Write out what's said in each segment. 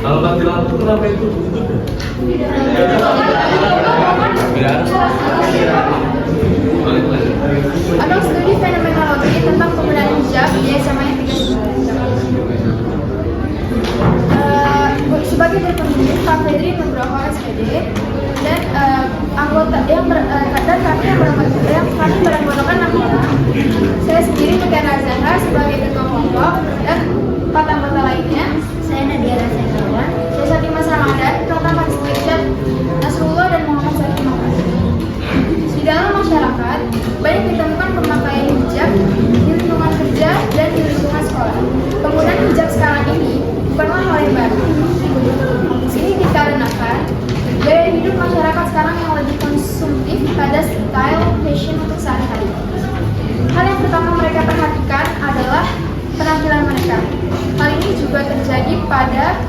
Kalau mati lampu kenapa itu tutup ya? Atau studi fenomenologi tentang penggunaan hijab di SMA yang 39. Sebagai berpemimpin Pak Fedri Nugroho SPD dan anggota dan kami beranggotakan 6 orang. Saya sendiri Mutiara Zahra sebagai ketua kelompok dan 4 anggota lainnya. Saya Nadia Rasaikawan, saya Satimah Ramadan, Pratama Rizky, Nasrullah dan Muhammad Salim Makasih. Di dalam masyarakat banyak ditemukan pemakaian hijab di lingkungan kerja dan di lingkungan sekolah. Penggunaan hijab sekarang ini bukanlah hal yang baru. Ini dikarenakan gaya hidup masyarakat sekarang yang lebih konsumtif pada style fashion untuk sehari-hari. Hal yang pertama mereka perhatikan adalah penampilan mereka. Hal ini juga terjadi pada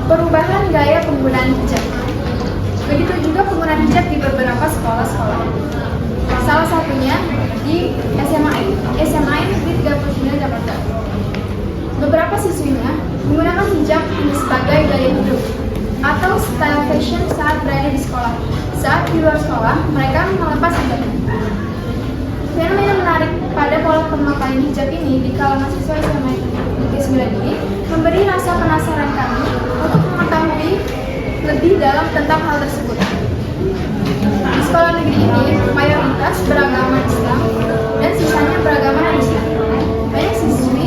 perubahan gaya penggunaan hijab. Begitu juga penggunaan hijab di beberapa sekolah-sekolah. Salah satunya di SMA Negeri 39 Jakarta. Beberapa siswinya menggunakan hijab sebagai gaya hidup atau style fashion saat berada di sekolah. Saat di luar sekolah, mereka melepas hijabnya. Fenomena menarik pada pola pemakaian hijab ini di kalangan siswa SMA Negeri 9 ini memberi rasa penasaran kami untuk mengetahui lebih dalam tentang hal tersebut. Di sekolah negeri ini mayoritas beragama Islam dan sisanya beragama non-Islam. Banyak siswi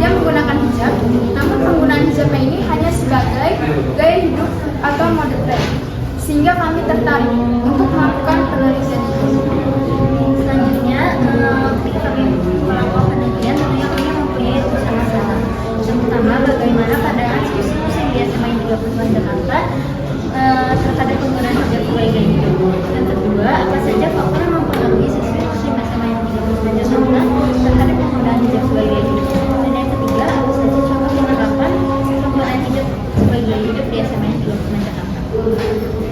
yang menggunakan hijab, namun penggunaan hijabnya ini hanya sebagai gaya hidup atau mode tren, sehingga kami tertarik untuk melakukan penelitian. Selanjutnya, ketika kami melakukan penelitian, tentunya kami mempunyai masalah. Yang pertama, bagaimana pandangan siswi di SMA 39 Jakarta terhadap penggunaan hijab sebagai gaya hidup. Yang kedua, apa saja faktor yang mempengaruhi siswi SMA 39 Jakarta terhadap penggunaan hijab sebagai gaya hidup. Dan yang ketiga, apa saja contoh penerapan penggunaan hijab sebagai gaya hidup di SMA 39 Jakarta.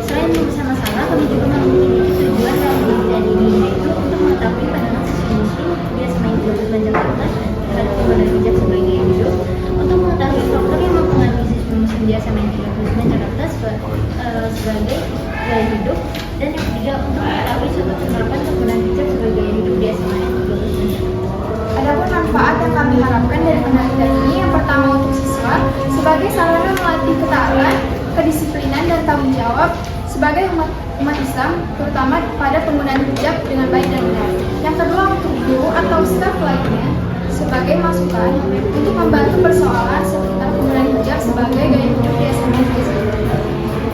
Selain menyelesaikan masalah, kami juga memiliki tujuan dalam penelitian ini, yaitu untuk mengetahui pandangan siswi muslim di SMA 39 Jakarta terhadap penggunaan hijab sebagai gaya hidup, untuk mengetahui faktor yang mempengaruhi siswi muslim di SMA 39 Jakarta sebagai gaya hidup, dan yang ketiga untuk mengetahui contoh penerapan penggunaan hijab sebagai gaya hidup di SMA 39 Jakarta. Adapun manfaat yang kami harapkan dari penelitian ini, yang pertama untuk siswa sebagai sarana melatih ketaatan, kedisiplinan dan tanggung jawab sebagai umat Islam, terutama pada penggunaan hijab dengan baik dan benar. Yang kedua untuk guru atau staf lainnya sebagai masukan untuk membantu persoalan seputar penggunaan hijab sebagai gaya hidup di SMA.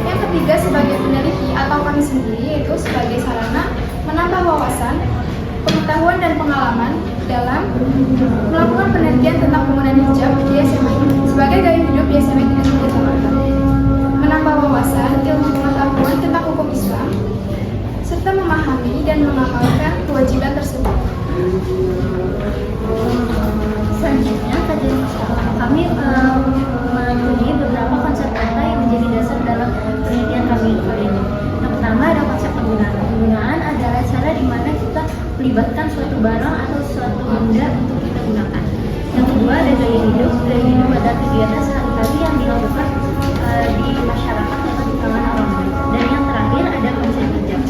Yang ketiga sebagai peneliti atau kami sendiri, yaitu sebagai sarana menambah wawasan, pengetahuan dan pengalaman dalam melakukan penelitian tentang penggunaan hijab di SMA sebagai gaya hidup di SMA Negeri Jakarta. Menambah wawasan, ilmu pengetahuan tentang hukum Islam, serta memahami dan mengamalkan kewajiban tersebut. Selanjutnya, kajian kami mempunyai beberapa konsep kata yang menjadi dasar dalam penelitian kami ini. Yang pertama ada konsep penggunaan. Penggunaan adalah cara di mana kita melibatkan suatu barang atau suatu benda untuk kita gunakan. Yang kedua ada gaya hidup. Gaya hidup adalah kegiatan sehari-hari yang dilakukan di masyarakat atau di kalangan orang lain. Dan yang terakhir ada konsep hijab.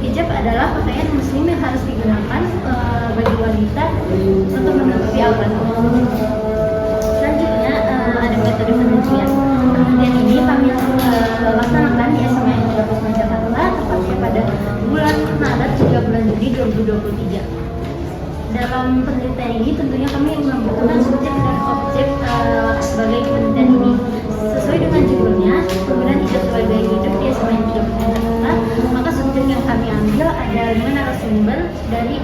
Hijab adalah pakaian muslim yang harus digunakan bagi wanita untuk menutupi aurat. Selanjutnya ada metode penelitian. Penelitian ini kami laksanakan di SMA 39 Jakarta, tepatnya pada bulan Maret hingga bulan Juli 2023. Dalam penelitian ini tentunya kami membutuhkan subjek dan objek sebagai penelitian ini. Sesuai dengan judulnya, penggunaan hijab sebagai hidup di SMA 39 Jakarta, maka subjek yang kami ambil ada 5 narasumber dari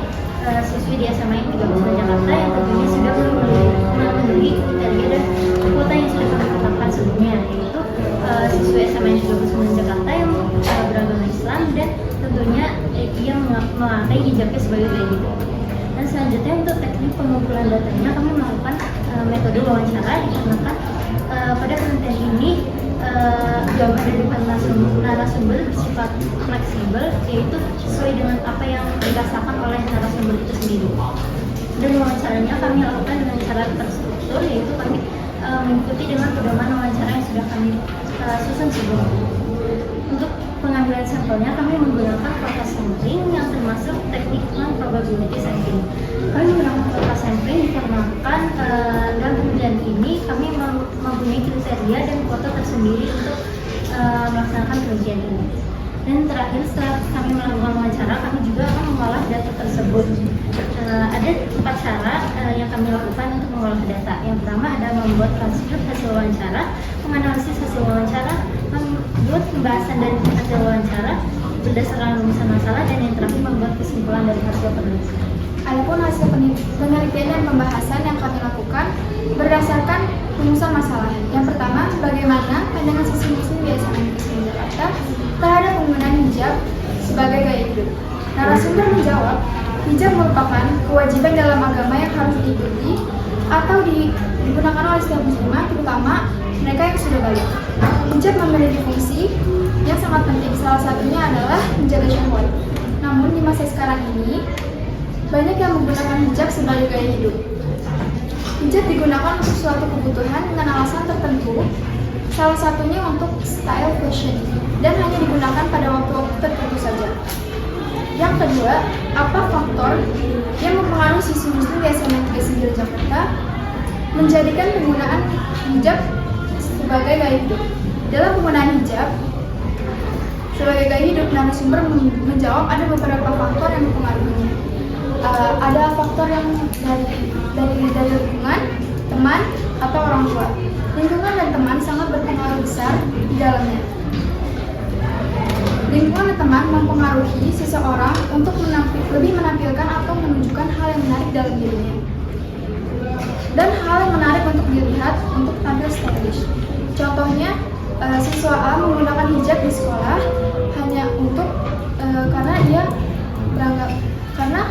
siswi di SMA 39 Jakarta yang tentunya sudah memenuhi kriteria dan kuota yang sudah kami tetapkan sebelumnya, yaitu siswi SMA 39 Jakarta yang beragama Islam dan tentunya yang memakai hijabnya sebagai gaya hidup. Dan selanjutnya untuk teknik pengumpulan datanya kami melakukan metode wawancara, dikarenakan pada penelitian ini jawaban dari narasumber bersifat fleksibel, yaitu sesuai dengan apa yang dirasakan oleh narasumber itu sendiri. Dan wawancaranya kami lakukan dengan cara terstruktur, yaitu kami mengikuti dengan pedoman wawancara yang sudah kami susun sebelumnya. Untuk pengambilan sampelnya kami menggunakan kotak sampling yang termasuk teknik non-probability sampling. Kami menggunakan kotak sampling dikarenakan dalam penelitian ini kami mempunyai kriteria dan kuota tersendiri untuk melaksanakan penelitian ini. Dan terakhir, setelah kami melakukan wawancara, kami juga akan mengolah data tersebut. Ada 4 cara yang kami lakukan untuk mengolah data. Yang pertama adalah membuat transkrip hasil wawancara, menganalisis hasil wawancara, membuat pembahasan dari hasil wawancara berdasarkan rumusan masalah, dan yang terakhir membuat kesimpulan dari hasil penelitian. Adapun hasil penelitian dan pembahasan yang kami lakukan berdasarkan rumusan masalah. Yang pertama, bagaimana pandangan siswi muslim di SMA Negeri Jakarta terhadap penggunaan hijab sebagai gaya hidup. Narasumber menjawab, hijab merupakan kewajiban dalam agama yang harus diikuti atau digunakan oleh setiap muslimah, terutama mereka yang sudah balik. Hijab memiliki fungsi yang sangat penting, salah satunya adalah menjaga syahwat. Namun di masa sekarang ini, banyak yang menggunakan hijab sebagai gaya hidup. Hijab digunakan untuk suatu kebutuhan dengan alasan tertentu, salah satunya untuk style fashion, dan hanya digunakan pada waktu-waktu tertentu saja. Yang kedua, apa faktor yang mempengaruhi siswi muslim di SMA Negeri 9 Jakarta menjadikan penggunaan hijab sebagai gaya hidup? Dalam penggunaan hijab sebagai gaya hidup, narasumber menjawab ada beberapa faktor yang mempengaruhinya. Ada faktor yang dari lingkungan, teman, atau orang tua. Lingkungan dan teman sangat berpengaruh besar di dalamnya. Lingkungan dan teman mempengaruhi seseorang untuk lebih menampilkan atau menunjukkan hal yang menarik dalam dirinya, dan hal yang menarik untuk dilihat untuk tampil stylish. Contohnya, siswa A menggunakan hijab di sekolah hanya untuk karena dia karena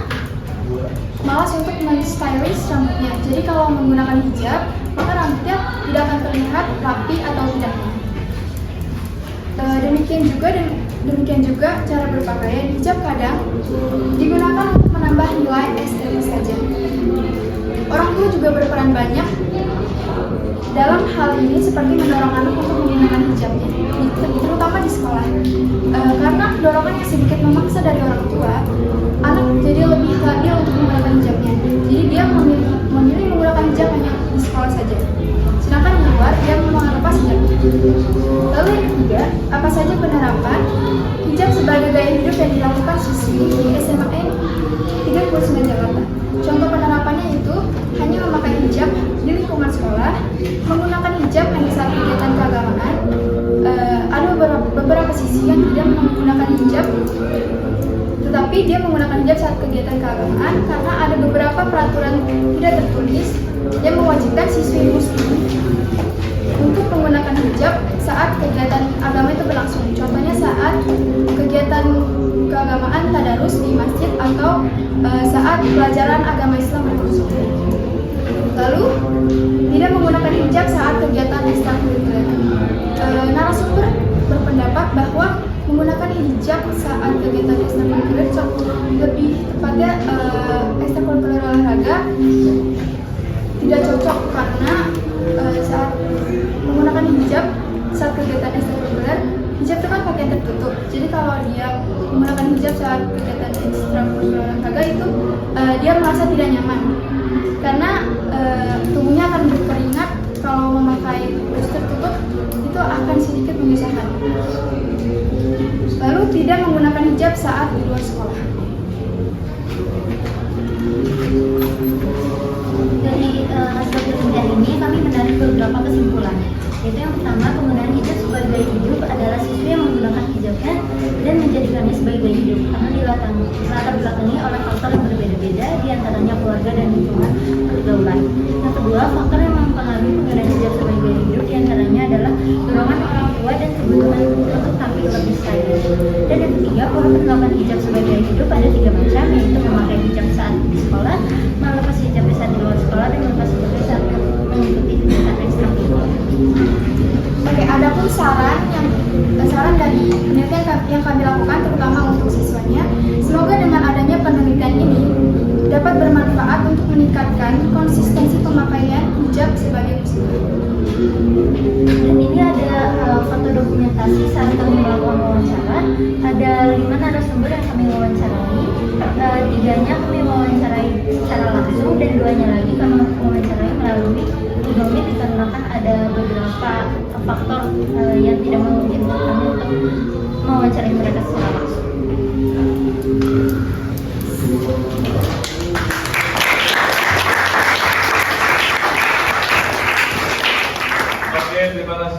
malas untuk men-stylish rambutnya. Jadi kalau menggunakan hijab, maka rambutnya tidak akan terlihat rapi atau tidaknya. Demikian juga cara berpakaian. Hijab kadang digunakan untuk menambah nilai estetik saja. Orang tua juga berperan banyak dalam hal ini, seperti mendorong anak untuk menggunakan hijabnya, terutama di sekolah. Karena dorongan yang sedikit memaksa dari orang tua, anak jadi lebih adil untuk menggunakan hijabnya. Jadi dia memilih menggunakan hijab hanya di sekolah saja, sedangkan di luar dia memang lepas hijabnya. Lalu yang ketiga, apa saja penerapan hijab sebagai gaya hidup yang dilakukan siswi di SMA 39 Jakarta? Contoh penerapannya itu hanya memakai hijab di lingkungan sekolah, menggunakan hijab hanya saat kegiatan keagamaan. Ada beberapa siswi yang tidak menggunakan hijab, tetapi dia menggunakan hijab saat kegiatan keagamaan karena ada beberapa peraturan tidak tertulis yang mewajibkan siswi muslim untuk menggunakan hijab saat kegiatan agama itu berlangsung. Contohnya saat kegiatan keagamaan tadarus di masjid atau saat pelajaran agama Islam berlangsung. Lalu, tidak menggunakan hijab saat kegiatan ekstrakurikuler. Narasumber berpendapat bahwa menggunakan hijab saat kegiatan ekstrakurikuler, lebih tepatnya ekstrakurikuler olahraga, tidak cocok karena saat menggunakan hijab saat kegiatan ekstrakurikuler, hijab itu kan pakaian tertutup. Jadi kalau dia menggunakan hijab saat kegiatan ekstrakurikuler olahraga itu dia merasa tidak nyaman karena tubuhnya akan berkeringat. Kalau memakai baju tertutup itu akan sedikit menyusahkan. Lalu tidak menggunakan hijab saat di luar sekolah. Dari hasil penelitian ini kami menarik beberapa kesimpulan, yaitu yang pertama, penggunaan hijab sebagai gaya hidup adalah siswi yang menggunakan hijabnya dan menjadikannya sebagai gaya hidup karena dilatar belakangi oleh faktor yang berbeda-beda, diantaranya keluarga dan lingkungan pergaulan. Yang kedua, faktor yang mempengaruhi penggunaan hijab sebagai gaya hidup diantaranya adalah dorongan orang tua dan kebutuhan untuk tampil lebih stylish. Dan yang ketiga, pola penerapan hijab sebagai gaya hidup ada 3 macam, yaitu memakai hijab saat di sekolah, melepas hijab saat di luar sekolah, dan melepas hijab saat mengikuti kegiatan ekstrakurikuler. Oke, ada pun saran dari penelitian yang kami lakukan terutama untuk siswanya. Semoga dengan adanya penelitian ini dapat bermanfaat untuk meningkatkan konsistensi pemakaian hijab sebagai muslim. Dan ini presentasi saat kami melakukan wawancara. Ada 5 narasumber yang kami wawancarai. 3-nya kami wawancarai secara langsung dan 2-nya lagi kami wawancarai melalui Google Meet dikarenakan ada beberapa faktor yang tidak memungkinkan kami untuk mewawancarai mereka